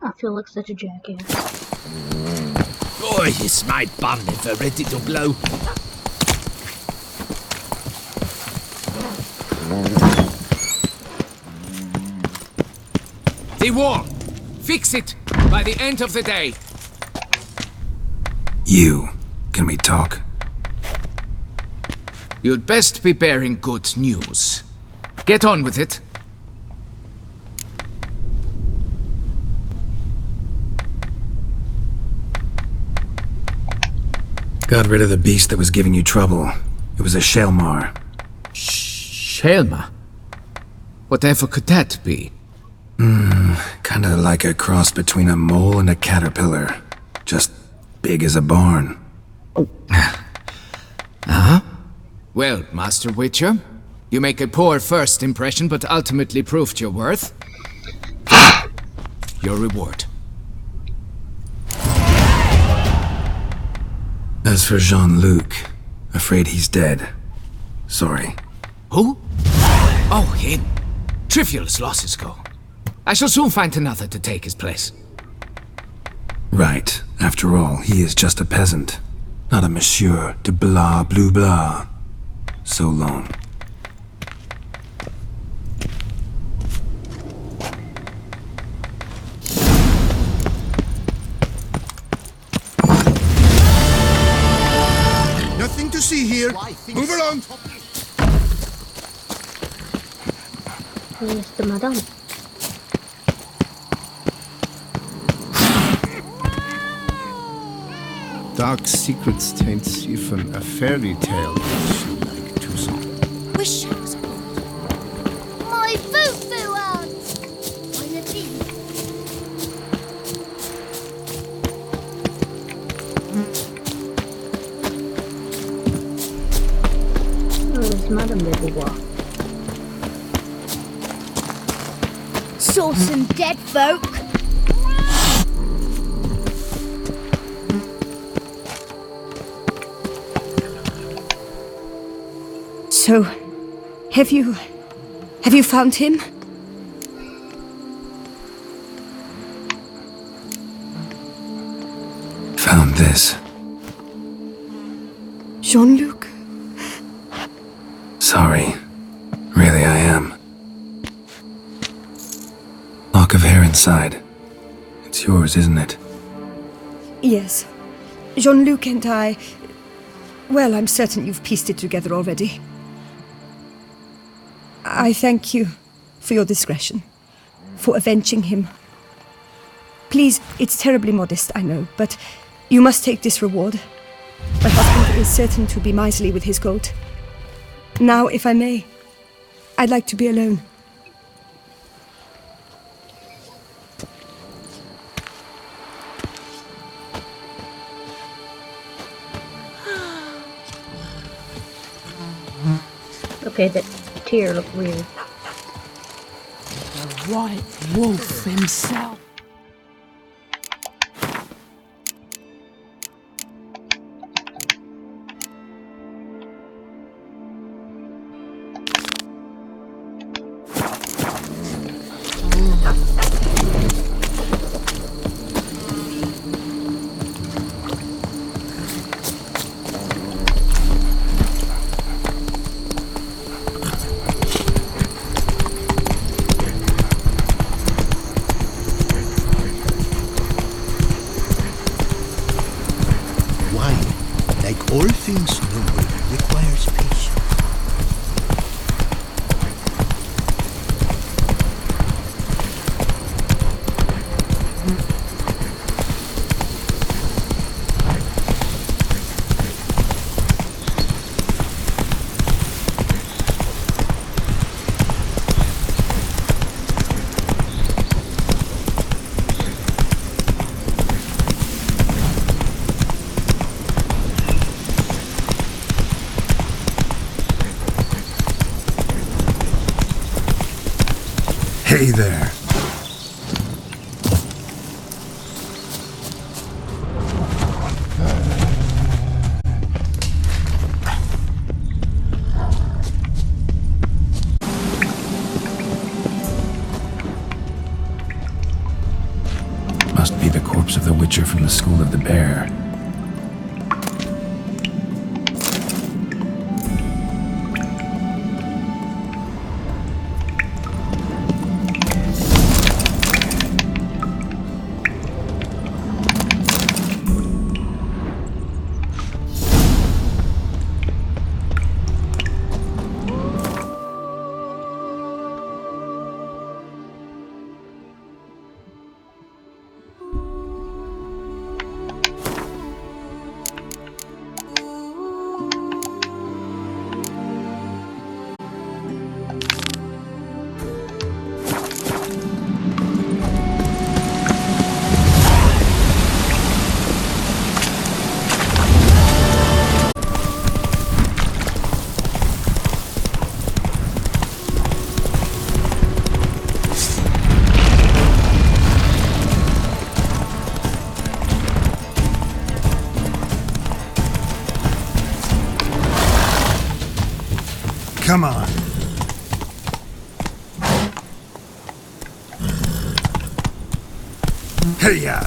I feel like such a jackass. Boy, is my bum never ready to blow. The wall! Fix it by the end of the day. Can we talk? You'd best be bearing good news. Get on with it. Got rid of the beast that was giving you trouble. It was a Shelmar. Shelma? Whatever could that be? Kinda like a cross between a mole and a caterpillar. Just big as a barn. Huh? Well, Master Witcher, you make a poor first impression, but ultimately proved your worth. Your reward. As for Jean-Luc, afraid he's dead. Sorry. Who? Oh, him. Trivial as losses go. I shall soon find another to take his place. Right. After all, he is just a peasant. Not a monsieur de blah blue blah. So long. Nothing to see here. Move along. Mr. Madame. Dark secrets taints even a fairy tale she like to song. Wish I was old. My foo-foo aunt! I live in. Oh, it's Madame de Beauvoir. Saw some dead folk. So, have you found him? Found this. Jean-Luc? Sorry. Really, I am. Lock of hair inside. It's yours, isn't it? Yes. Jean-Luc and I... Well, I'm certain you've pieced it together already. I thank you for your discretion, for avenging him. Please, it's terribly modest, I know, but you must take this reward. My husband is certain to be miserly with his gold. Now, if I may, I'd like to be alone. Okay, that tear looked weird. The White Wolf himself. All things new requires patience. Hey there. Must be the corpse of the Witcher from the School of the Bear. Come on. Hey-ya!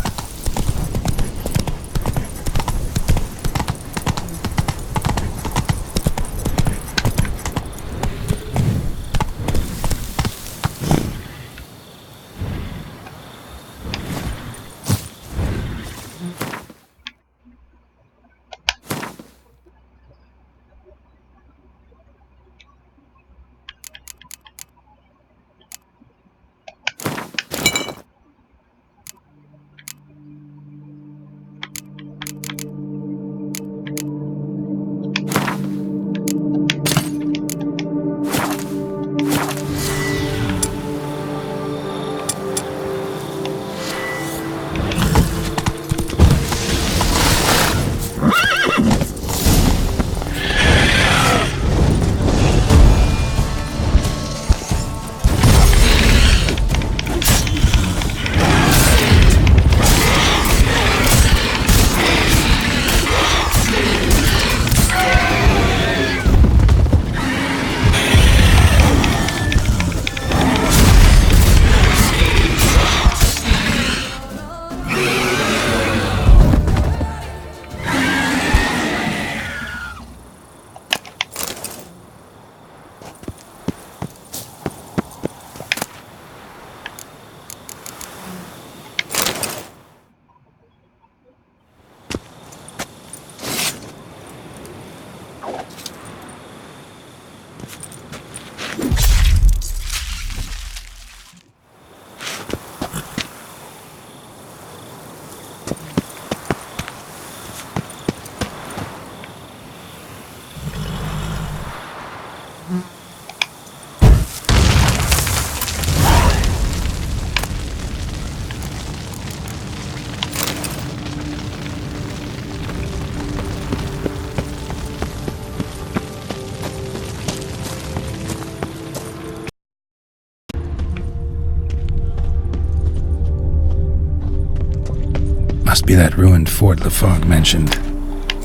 Must be that ruined fort Lefog mentioned.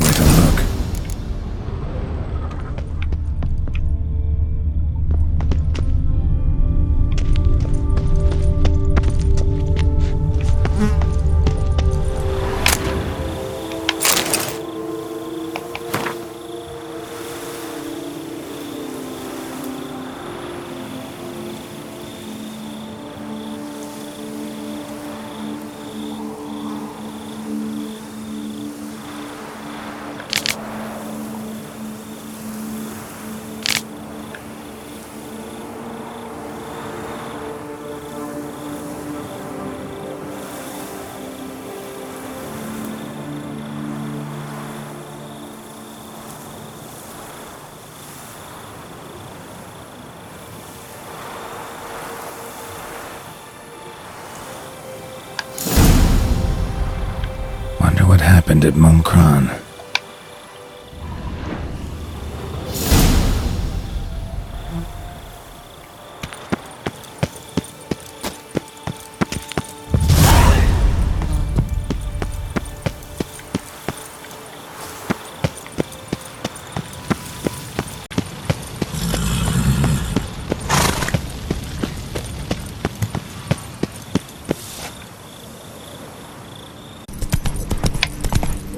Worth a look. Wonder what happened at Mumkran.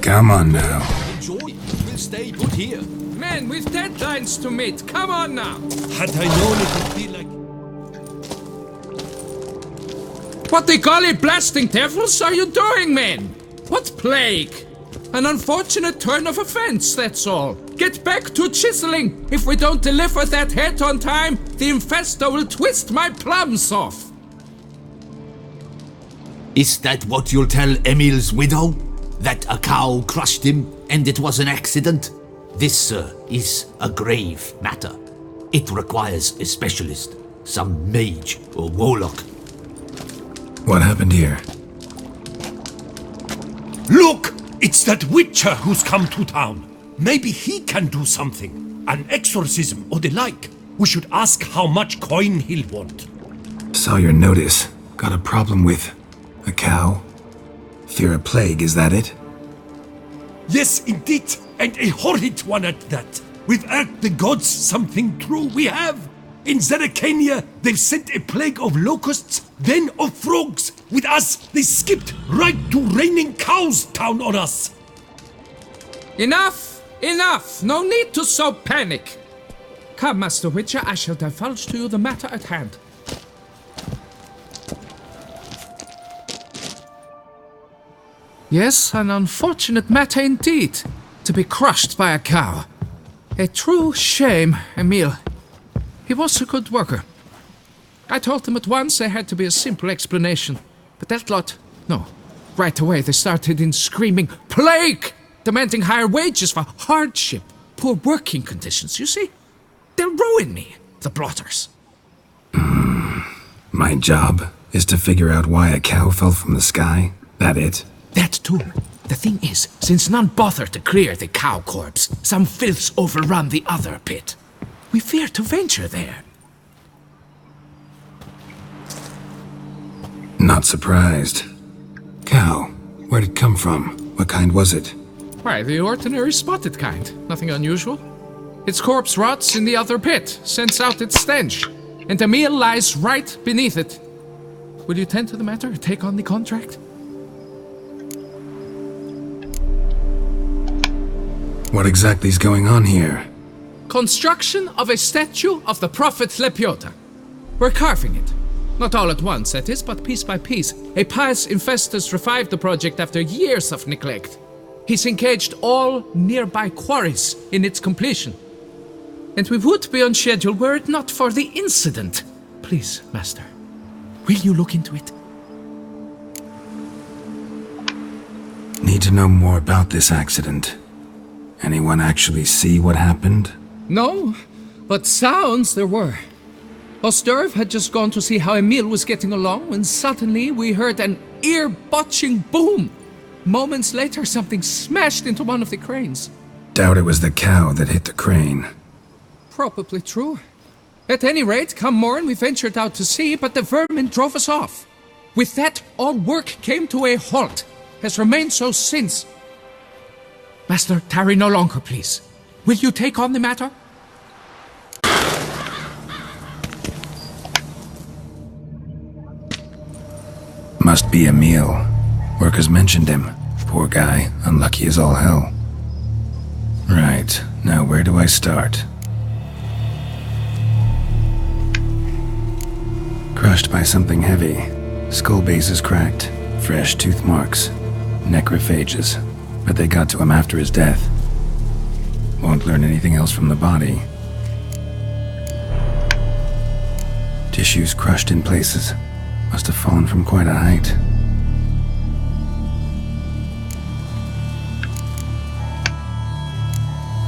Come on now. Enjoy. We'll stay put here. Men, we've deadlines to meet. Come on now. Had I known it would be like... What the golly blasting devils are you doing, men? What plague? An unfortunate turn of offense, that's all. Get back to chiseling. If we don't deliver that head on time, the infestor will twist my plums off. Is that what you'll tell Emil's widow? That a cow crushed him and it was an accident? This, sir, is a grave matter. It requires a specialist, some mage or warlock. What happened here? Look! It's that witcher who's come to town. Maybe he can do something. An exorcism or the like. We should ask how much coin he'll want. Saw your notice. Got a problem with a cow? Fear a plague, is that it? Yes, indeed. And a horrid one at that. We've earned the gods something true, we have. In Zeracania, they've sent a plague of locusts, then of frogs. With us, they skipped right to raining cows down on us. Enough! Enough! No need to so panic. Come, Master Witcher, I shall divulge to you the matter at hand. Yes, an unfortunate matter indeed, to be crushed by a cow. A true shame, Emil. He was a good worker. I told them at once there had to be a simple explanation. But that lot, no. Right away they started in screaming, "Plague!" Demanding higher wages for hardship, poor working conditions, you see? They'll ruin me, the blotters. My job is to figure out why a cow fell from the sky? That it? That too. The thing is, since none bothered to clear the cow corpse, some filths overrun the other pit. We fear to venture there. Not surprised. Cow, where'd it come from? What kind was it? Why, the ordinary spotted kind. Nothing unusual. Its corpse rots in the other pit, sends out its stench, and Emil lies right beneath it. Will you tend to the matter, take on the contract? What exactly is going on here? Construction of a statue of the prophet Lepiota. We're carving it. Not all at once, that is, but piece by piece. A pious infestus revived the project after years of neglect. He's engaged all nearby quarries in its completion. And we would be on schedule were it not for the incident. Please, Master, will you look into it? Need to know more about this accident. Anyone actually see what happened? No, but sounds there were. Osterv had just gone to see how Emil was getting along when suddenly we heard an ear-botching boom. Moments later, something smashed into one of the cranes. Doubt it was the cow that hit the crane. Probably true. At any rate, come morn we ventured out to sea, but the vermin drove us off. With that, all work came to a halt. Has remained so since. Master, tarry no longer, please. Will you take on the matter? Must be Emil. Workers mentioned him. Poor guy, unlucky as all hell. Right, now where do I start? Crushed by something heavy. Skull base is cracked. Fresh tooth marks. Necrophages. But they got to him after his death. Won't learn anything else from the body. Tissues crushed in places. Must have fallen from quite a height.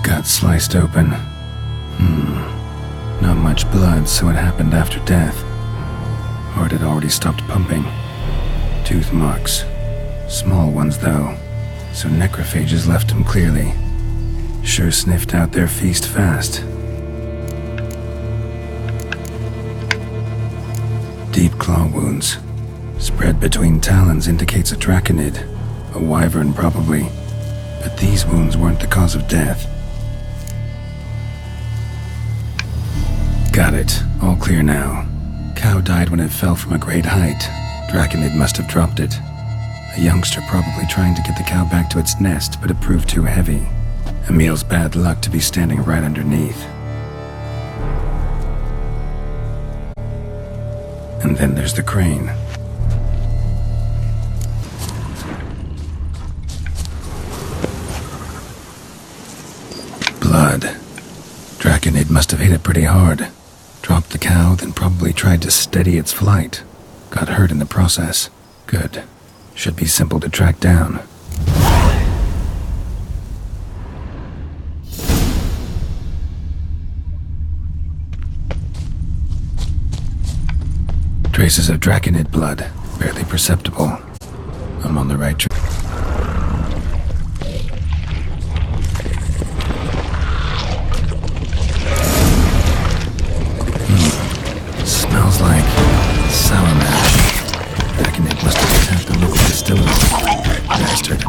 Gut sliced open. Not much blood, so it happened after death. Heart had already stopped pumping. Tooth marks. Small ones, though, so necrophages left him clearly. Sure sniffed out their feast fast. Deep claw wounds. Spread between talons indicates a draconid. A wyvern, probably. But these wounds weren't the cause of death. Got it. All clear now. Cow died when it fell from a great height. Draconid must have dropped it. A youngster probably trying to get the cow back to its nest, but it proved too heavy. Emil's bad luck to be standing right underneath. And then there's the crane. Blood. Draconid must have hit it pretty hard. Dropped the cow, then probably tried to steady its flight. Got hurt in the process. Good. Should be simple to track down. Traces of Draconid blood, barely perceptible. I'm on the right track. Smells like sour mash. Draconid must have attacked the local distillery. Bastard.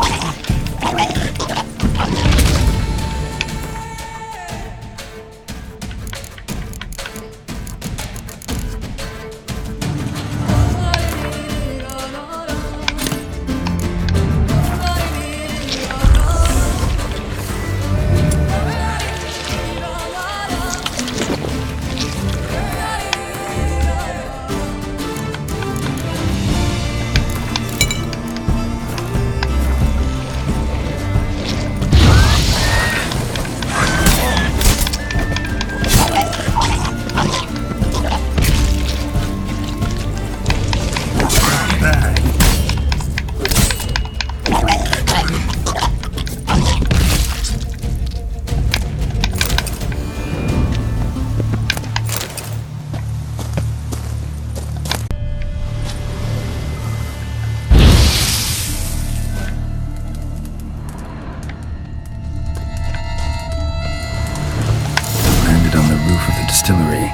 Distillery,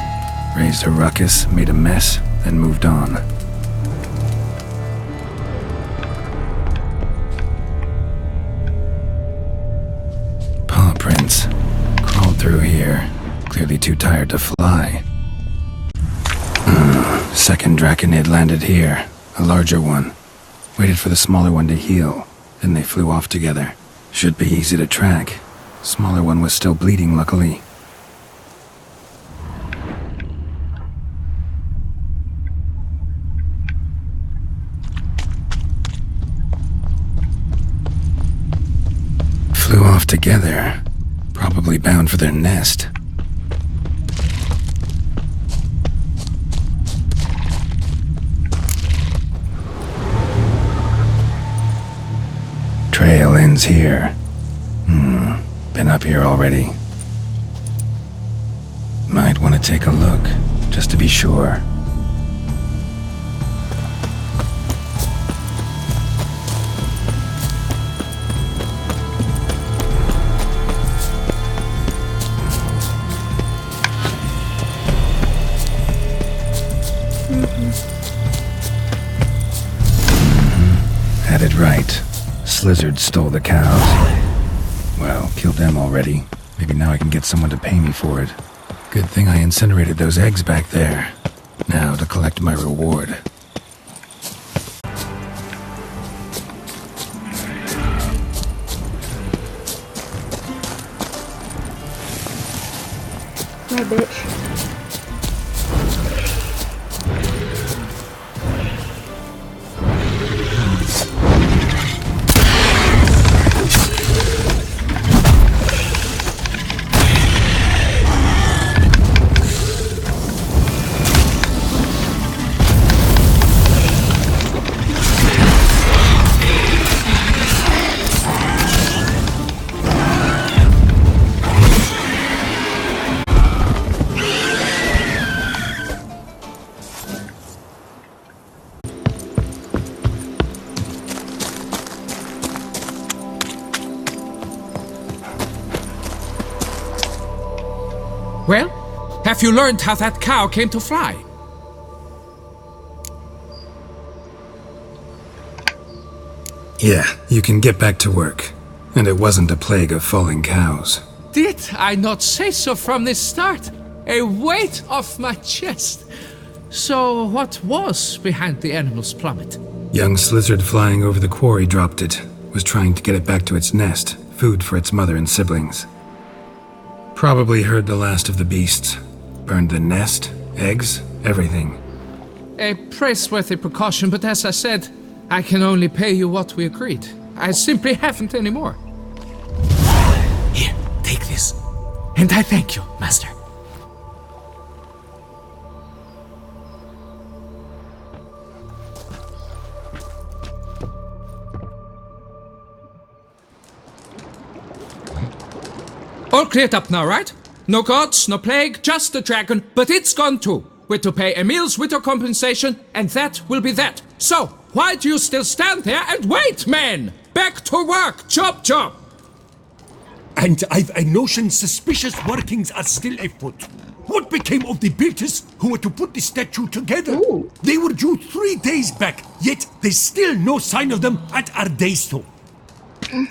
raised a ruckus, made a mess, then moved on. Paw prints. Crawled through here, clearly too tired to fly. Second Draconid landed here, a larger one. Waited for the smaller one to heal, then they flew off together. Should be easy to track. Smaller one was still bleeding, luckily. Flew off together, probably bound for their nest. Trail ends here. Been up here already. Might want to take a look, just to be sure. Had it right. Slizzard stole the cows. Well, killed them already. Maybe now I can get someone to pay me for it. Good thing I incinerated those eggs back there. Now to collect my reward. My bitch. Well, have you learned how that cow came to fly? Yeah, you can get back to work. And it wasn't a plague of falling cows. Did I not say so from the start? A weight off my chest. So what was behind the animal's plummet? Young lizard flying over the quarry dropped it, was trying to get it back to its nest, food for its mother and siblings. Probably heard the last of the beasts. Burned the nest, eggs, everything. A praiseworthy precaution, but as I said, I can only pay you what we agreed. I simply haven't any more. Here, take this. And I thank you, Master. All cleared up now, right? No gods, no plague, just the dragon, but it's gone too. We're to pay Emil's widow compensation, and that will be that. So, why do you still stand there and wait, men? Back to work! Chop, chop! And I've a notion suspicious workings are still afoot. What became of the builders who were to put the statue together? Ooh. They were due 3 days back, yet there's still no sign of them at our day's toe.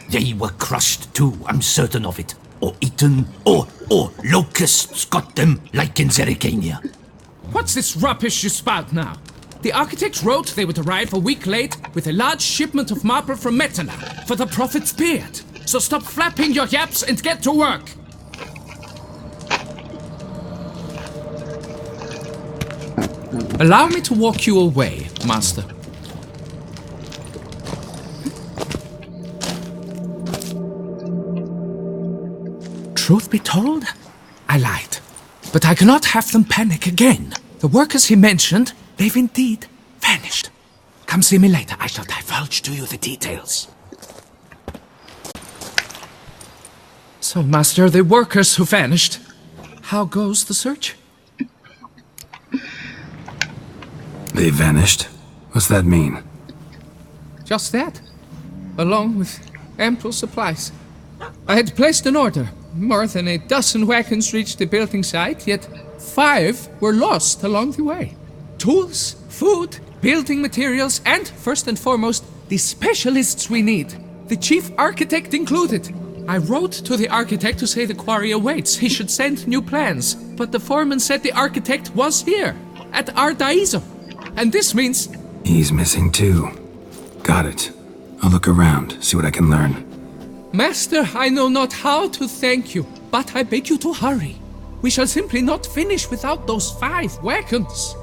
They were crushed too, I'm certain of it. Or eaten, or locusts got them, like in Zerikania. What's this rubbish you spout now? The architects wrote they would arrive a week late with a large shipment of marble from Metana for the prophet's beard. So stop flapping your yaps and get to work. Allow me to walk you away, Master. Truth be told, I lied. But I cannot have them panic again. The workers he mentioned, they've indeed vanished. Come see me later. I shall divulge to you the details. So, Master, the workers who vanished, how goes the search? They vanished? What's that mean? Just that, along with ample supplies. I had placed an order. More than a dozen wagons reached the building site, yet 5 were lost along the way. Tools, food, building materials, and, first and foremost, the specialists we need. The chief architect included. I wrote to the architect to say the quarry awaits. He should send new plans. But the foreman said the architect was here, at Ardaizo. And this means... He's missing too. Got it. I'll look around, see what I can learn. Master, I know not how to thank you, but I beg you to hurry. We shall simply not finish without those 5 wagons.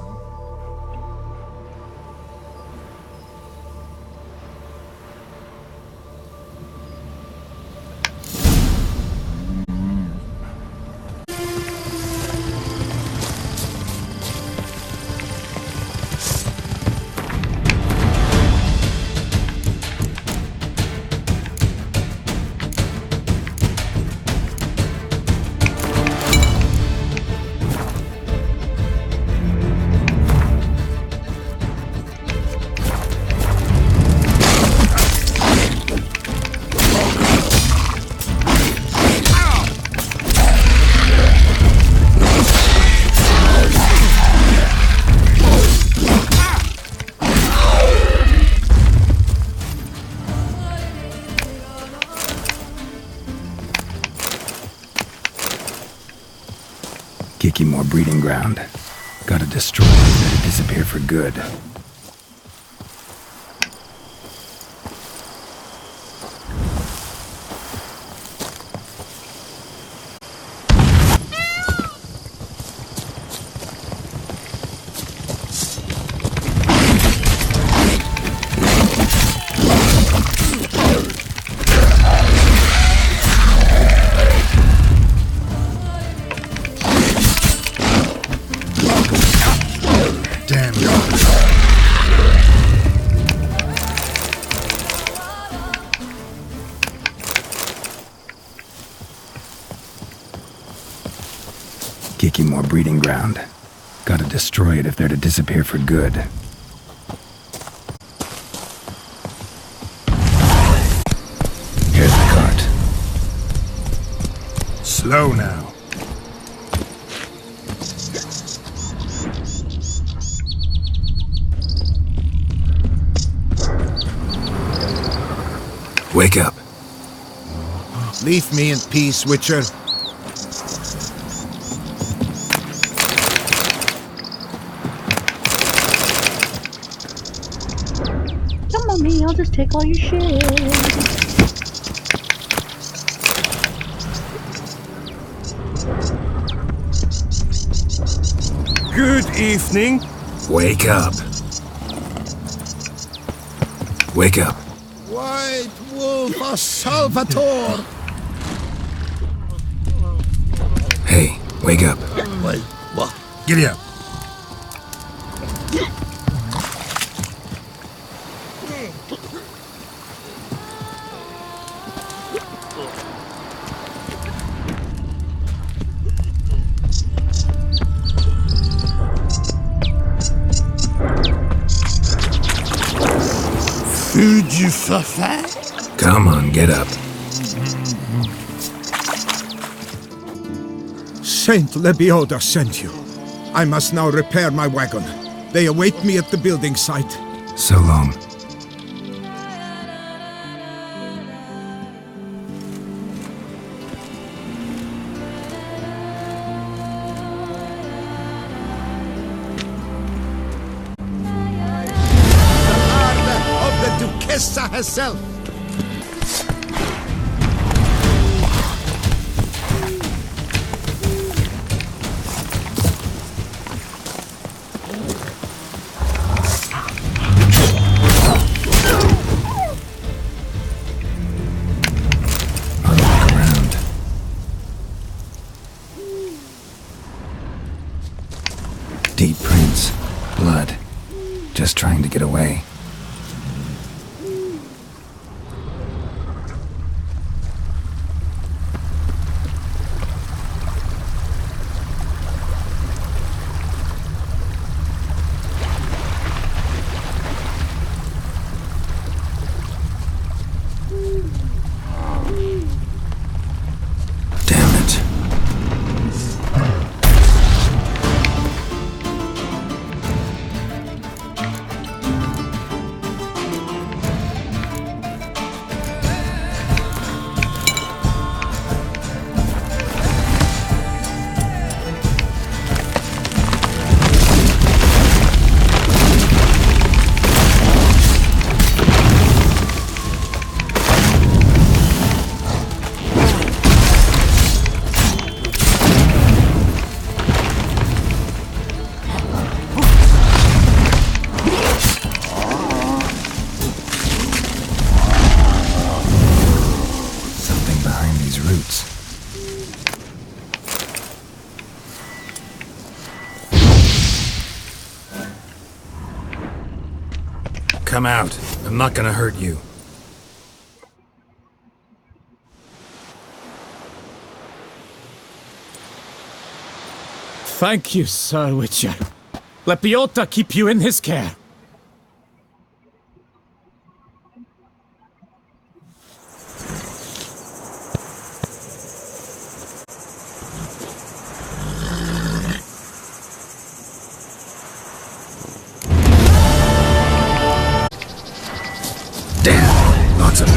Kiki more breeding ground. Gotta destroy it, let it disappear for good. Kiki more breeding ground. Gotta destroy it if they're to disappear for good. Here's the cart. Slow now. Wake up. Leave me in peace, Witcher. I'll just take all your shit. Good evening. Wake up. Wake up. White Wolf of Salvatore. Hey, wake up. Wait, what? Giddy up. Food you for fat? Come on, get up. Saint Lebioda sent you. I must now repair my wagon. They await me at the building site. So long. Of the Duchessa herself. I'll look around. Deep prints. Blood. Just trying to get away. Damn it. Something behind these roots. Come out. I'm not gonna hurt you. Thank you, Sir Witcher. Let Biota keep you in his care. Damn. Lots of them.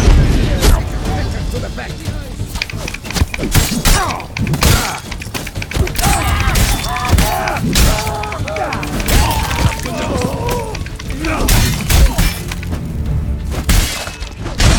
Damn it.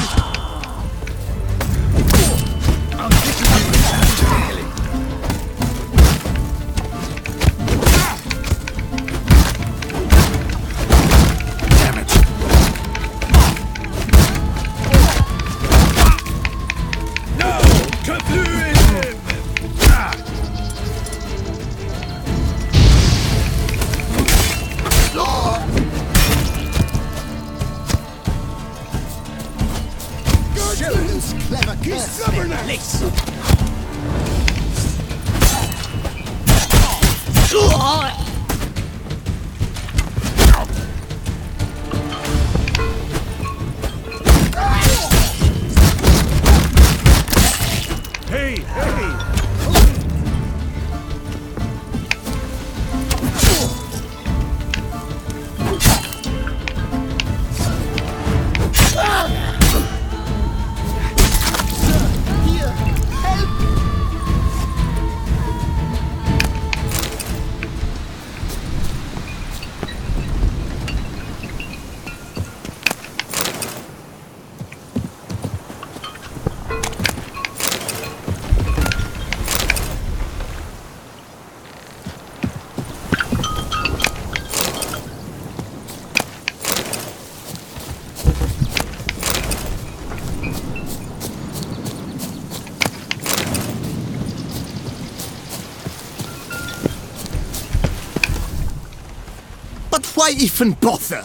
Why even bother?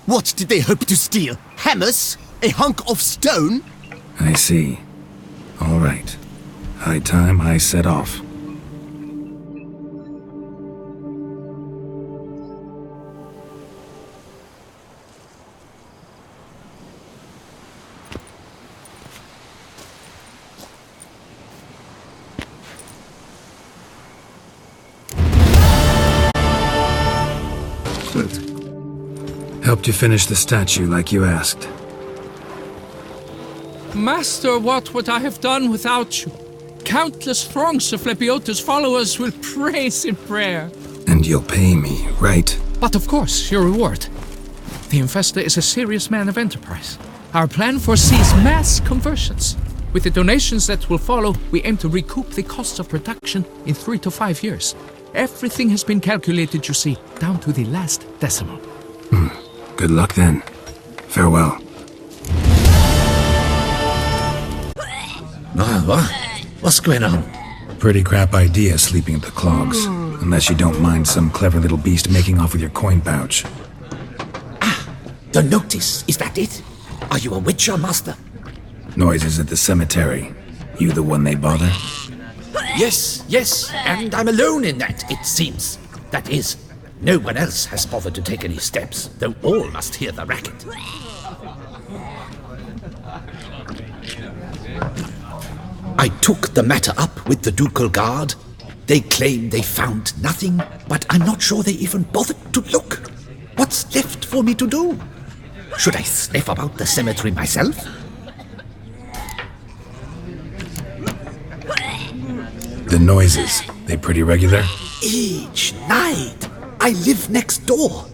What did they hope to steal? Hammers? A hunk of stone? I see. All right. High time I set off. Helped you finish the statue like you asked. Master, what would I have done without you? Countless throngs of Lepiota's followers will praise in prayer. And you'll pay me, right? But of course, your reward. The Infesta is a serious man of enterprise. Our plan foresees mass conversions. With the donations that will follow, we aim to recoup the costs of production in 3 to 5 years. Everything has been calculated, you see, down to the last decimal. Good luck then. Farewell. What's going on? Pretty crap idea sleeping at the clogs. Unless you don't mind some clever little beast making off with your coin pouch. The notice, is that it? Are you a witcher, master? Noises at the cemetery. You the one they bother? Yes, and I'm alone in that, it seems. That is, no one else has bothered to take any steps, though all must hear the racket. I took the matter up with the ducal guard. They claim they found nothing, but I'm not sure they even bothered to look. What's left for me to do? Should I sniff about the cemetery myself? The noises, they pretty regular? Each night. I live next door.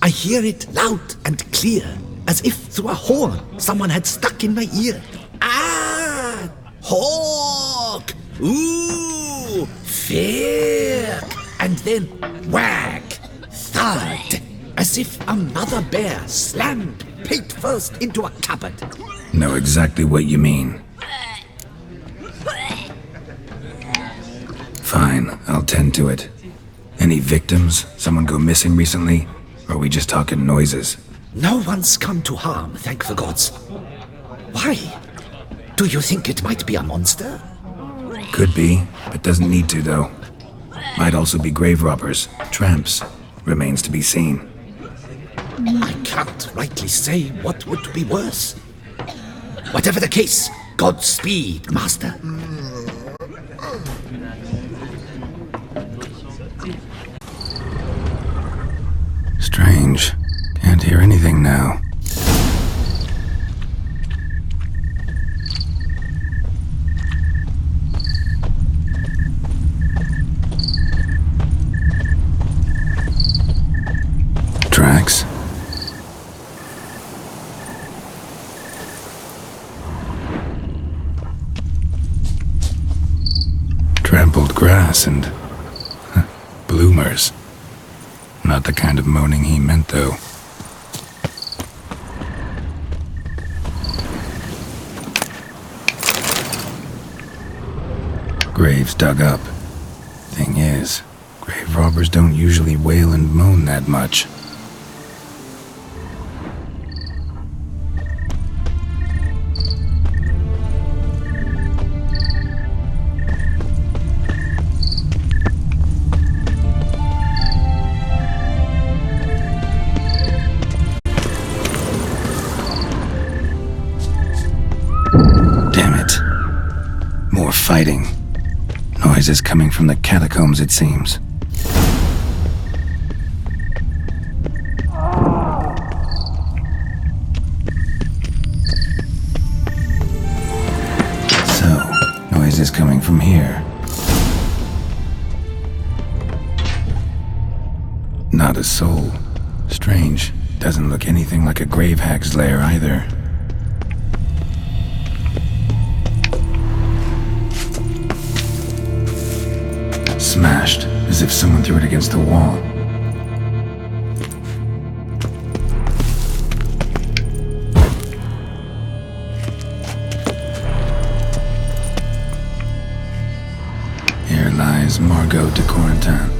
I hear it loud and clear, as if through a horn someone had stuck in my ear. Ah! Hawk! Ooh! Fear! And then whack! Thud! As if a mother bear slammed pate first into a cupboard. Know exactly what you mean. Fine, I'll tend to it. Any victims? Someone go missing recently? Or are we just talking noises? No one's come to harm, thank the gods. Why? Do you think it might be a monster? Could be, but doesn't need to, though. Might also be grave robbers, tramps. Remains to be seen. I can't rightly say what would be worse. Whatever the case, Godspeed, master. Strange. Can't hear anything now. Tracks? Trampled grass and bloomers. Not the kind of moaning he meant, though. Graves dug up. Thing is, grave robbers don't usually wail and moan that much. Fighting. Noises coming from the catacombs, it seems. So, noises coming from here. Not a soul. Strange. Doesn't look anything like a grave hag's lair either. Smashed, as if someone threw it against the wall. Here lies Margot de Corentin.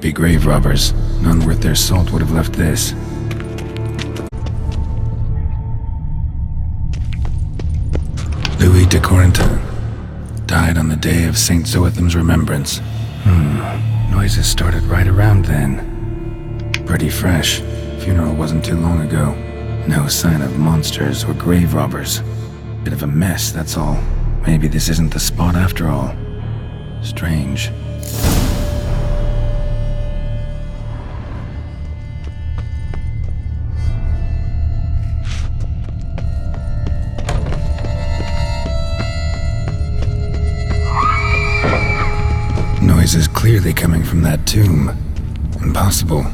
Would-be grave robbers. None worth their salt would have left this. Louis de Corentin died on the day of St. Zoetham's remembrance. Noises started right around then. Pretty fresh. Funeral wasn't too long ago. No sign of monsters or grave robbers. Bit of a mess, that's all. Maybe this isn't the spot after all. Strange. Noise is clearly coming from that tomb. Impossible.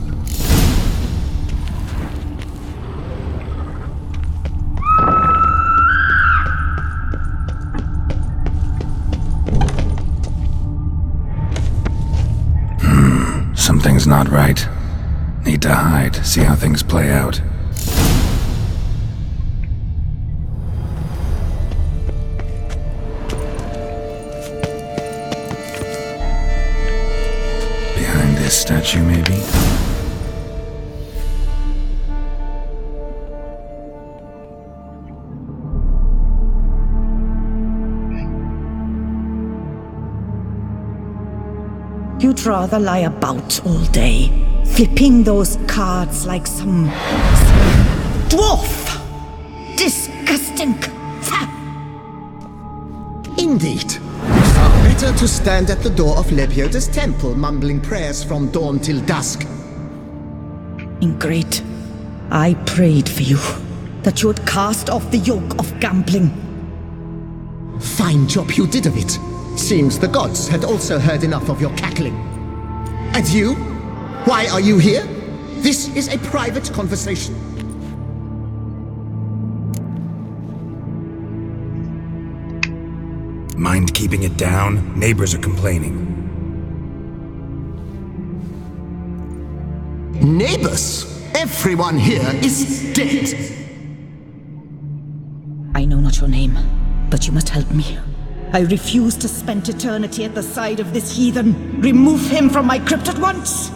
Something's not right. Need to hide, see how things play out. Behind this statue, maybe? You'd rather lie about all day, flipping those cards like some dwarf! Disgusting! Indeed. Far better to stand at the door of Lepioda's temple, mumbling prayers from dawn till dusk. Ingrate, I prayed for you, that you would cast off the yoke of gambling. Fine job you did of it. Seems the gods had also heard enough of your cackling. And you? Why are you here? This is a private conversation. Mind keeping it down? Neighbors are complaining. Neighbors? Everyone here is dead. I know not your name, but you must help me. I refuse to spend eternity at the side of this heathen. Remove him from my crypt at once!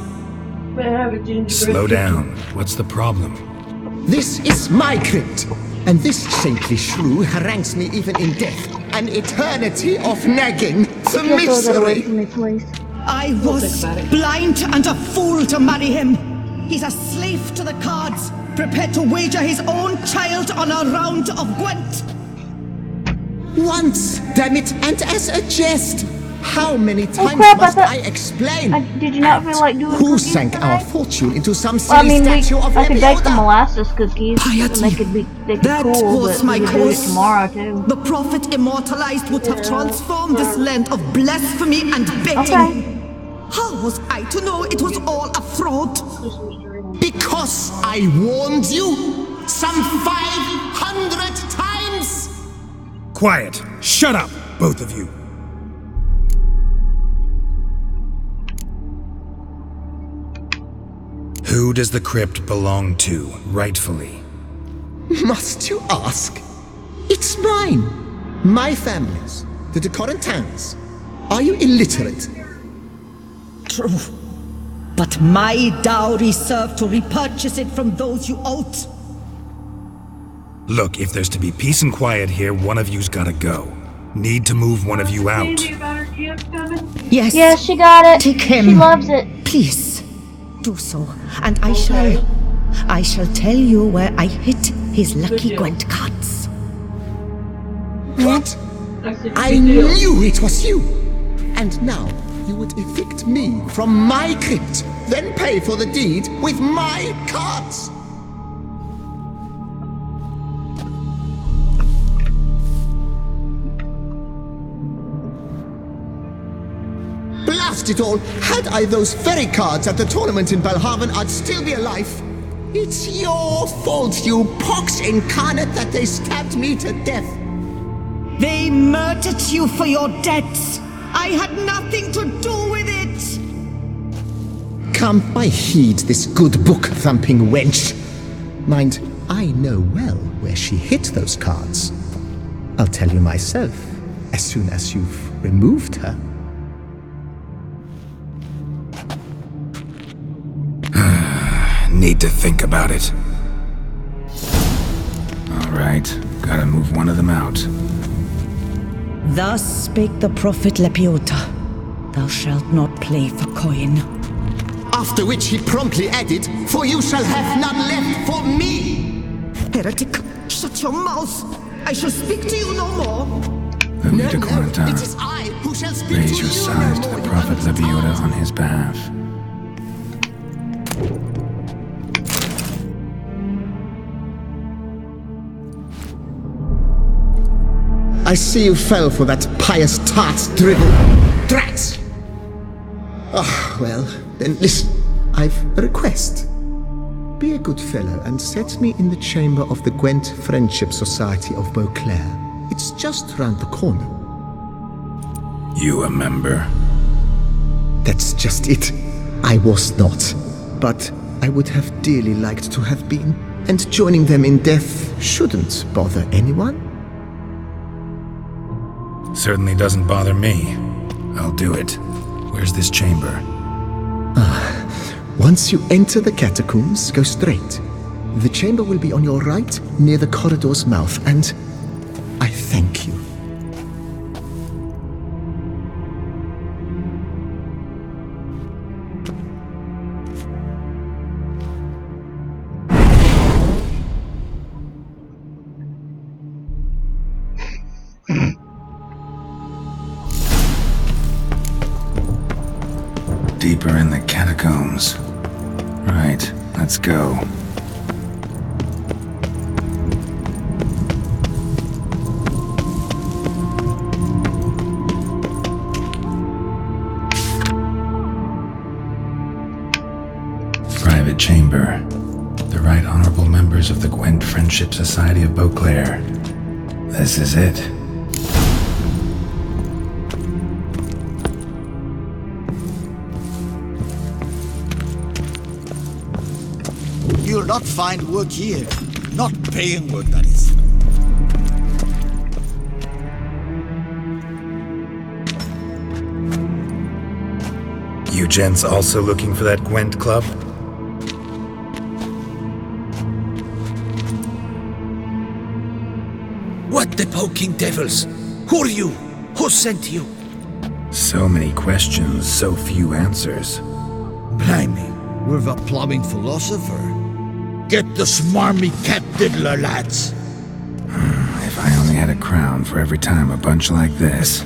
Slow down. What's the problem? This is my crypt, and this saintly shrew harangues me even in death. An eternity of nagging. The misery! I was blind and a fool to marry him. He's a slave to the cards, prepared to wager his own child on a round of Gwent. Once, damn it, and as a jest. How many times crap, must I explain? Did you not feel like doing Who cookies sank tonight? our fortune into some Well, I silly mean, statue of I could bake the Lepioda? molasses cookies, Piety. and they could That cool, was but my we could do it course. tomorrow too. The prophet immortalized would have transformed this land of blasphemy and begging. Okay. How was I to know it was all a fraud? Because I warned you some 500 times! Quiet. Shut up, both of you. Who does the crypt belong to, rightfully? Must you ask? It's mine. My family's. The de Corentins. Are you illiterate? True. But my dowry served to repurchase it from those you owed. Look, if there's to be peace and quiet here, one of you's gotta go. Need to move one of you out. Yes. Yes, she got it. Take him. She loves it. Please, do so, and I shall tell you where I hid his lucky Gwent cards. What? I knew it was you! And now you would evict me from my crypt, then pay for the deed with my cards! Blast it all! Had I those very cards at the tournament in Belhaven, I'd still be alive. It's your fault, you pox incarnate, that they stabbed me to death. They murdered you for your debts. I had nothing to do with it. Come, I heed this good book-thumping wench. Mind, I know well where she hid those cards. I'll tell you myself, as soon as you've removed her. need to think about it. Alright, gotta move one of them out. Thus spake the prophet Lepiota. Thou shalt not play for coin. After which he promptly added, "For you shall have none left for me!" Heretic, shut your mouth! I shall speak to you no more! Louis de Corentin, It is I who shall speak raise to your you size no to more, the you Prophet untamed. Lepiota on his behalf. I see you fell for that pious tart's drivel. Drats! Ah, well, then listen. I've a request. Be a good fellow and set me in the chamber of the Gwent Friendship Society of Beauclair. It's just round the corner. You a member? That's just it. I was not. But I would have dearly liked to have been. And joining them in death shouldn't bother anyone. Certainly doesn't bother me. I'll do it. Where's this chamber? Once you enter the catacombs, go straight. The chamber will be on your right, near the corridor's mouth, and I thank you. Deeper in the catacombs. Right, let's go. Private chamber. The Right Honorable members of the Gwent Friendship Society of Beauclair. This is it. You'll not find work here. Not paying work, that is. You gents also looking for that Gwent club? What the poking devils? Who are you? Who sent you? So many questions, so few answers. Blimey, we're the plumbing philosopher. Get the smarmy cat diddler, lads. If I only had a crown for every time a bunch like this.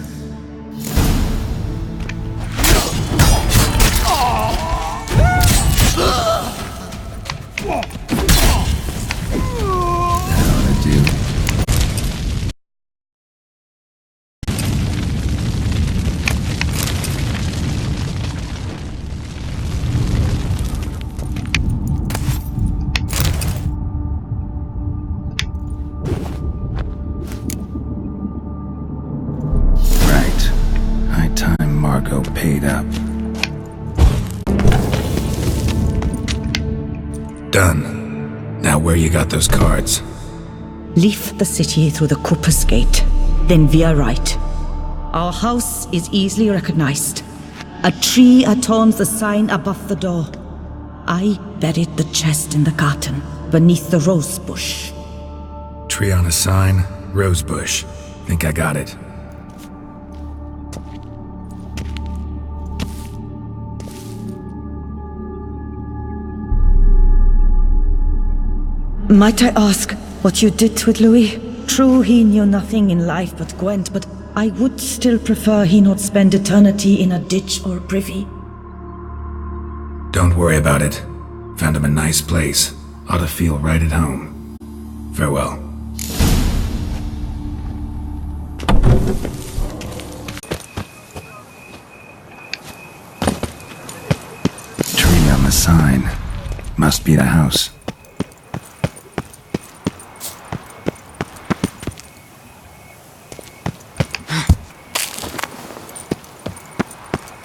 Paid up. Done. Now where you got those cards? Leave the city through the Cooper's Gate, then via right. Our house is easily recognized. A tree adorns the sign above the door. I buried the chest in the garden, beneath the rose bush. Tree on a sign, rose bush. Think I got it. Might I ask what you did with Louis? True, he knew nothing in life but Gwent, but I would still prefer he not spend eternity in a ditch or privy. Don't worry about it. Found him a nice place. Ought to feel right at home. Farewell. Tree on the sign. Must be the house.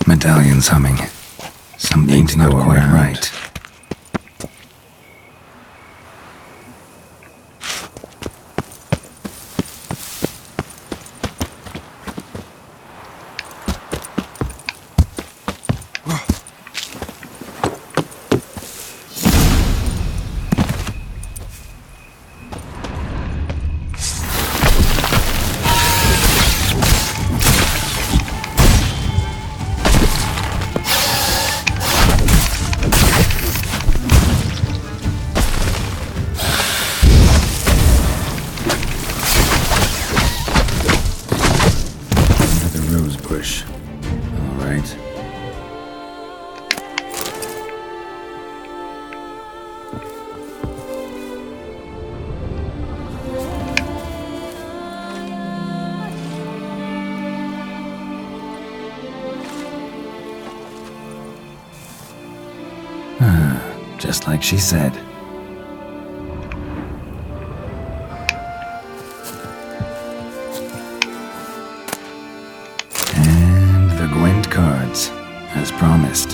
Medallion's humming. Something's not quite right. Just like she said. And the Gwent cards, as promised.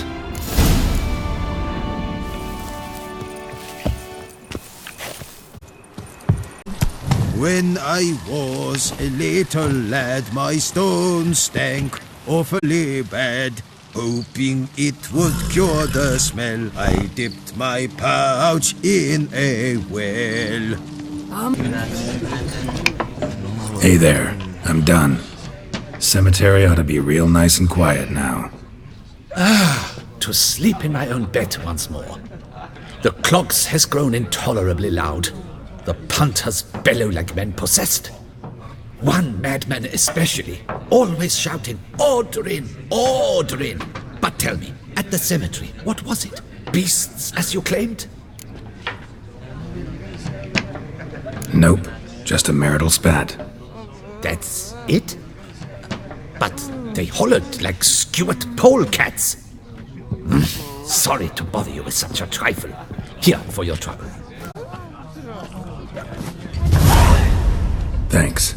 When I was a little lad, my stone stank awfully bad. Hoping it would cure the smell, I dipped my pouch in a well. Hey there, I'm done. Cemetery ought to be real nice and quiet now. To sleep in my own bed once more. The clogs has grown intolerably loud. The punters bellow like men possessed. One madman especially, always shouting, "Order in! Order in!" But tell me, at the cemetery, what was it? Beasts, as you claimed? Nope, just a marital spat. That's it? But they hollered like skewered polecats. Sorry to bother you with such a trifle. Here for your trouble. Thanks.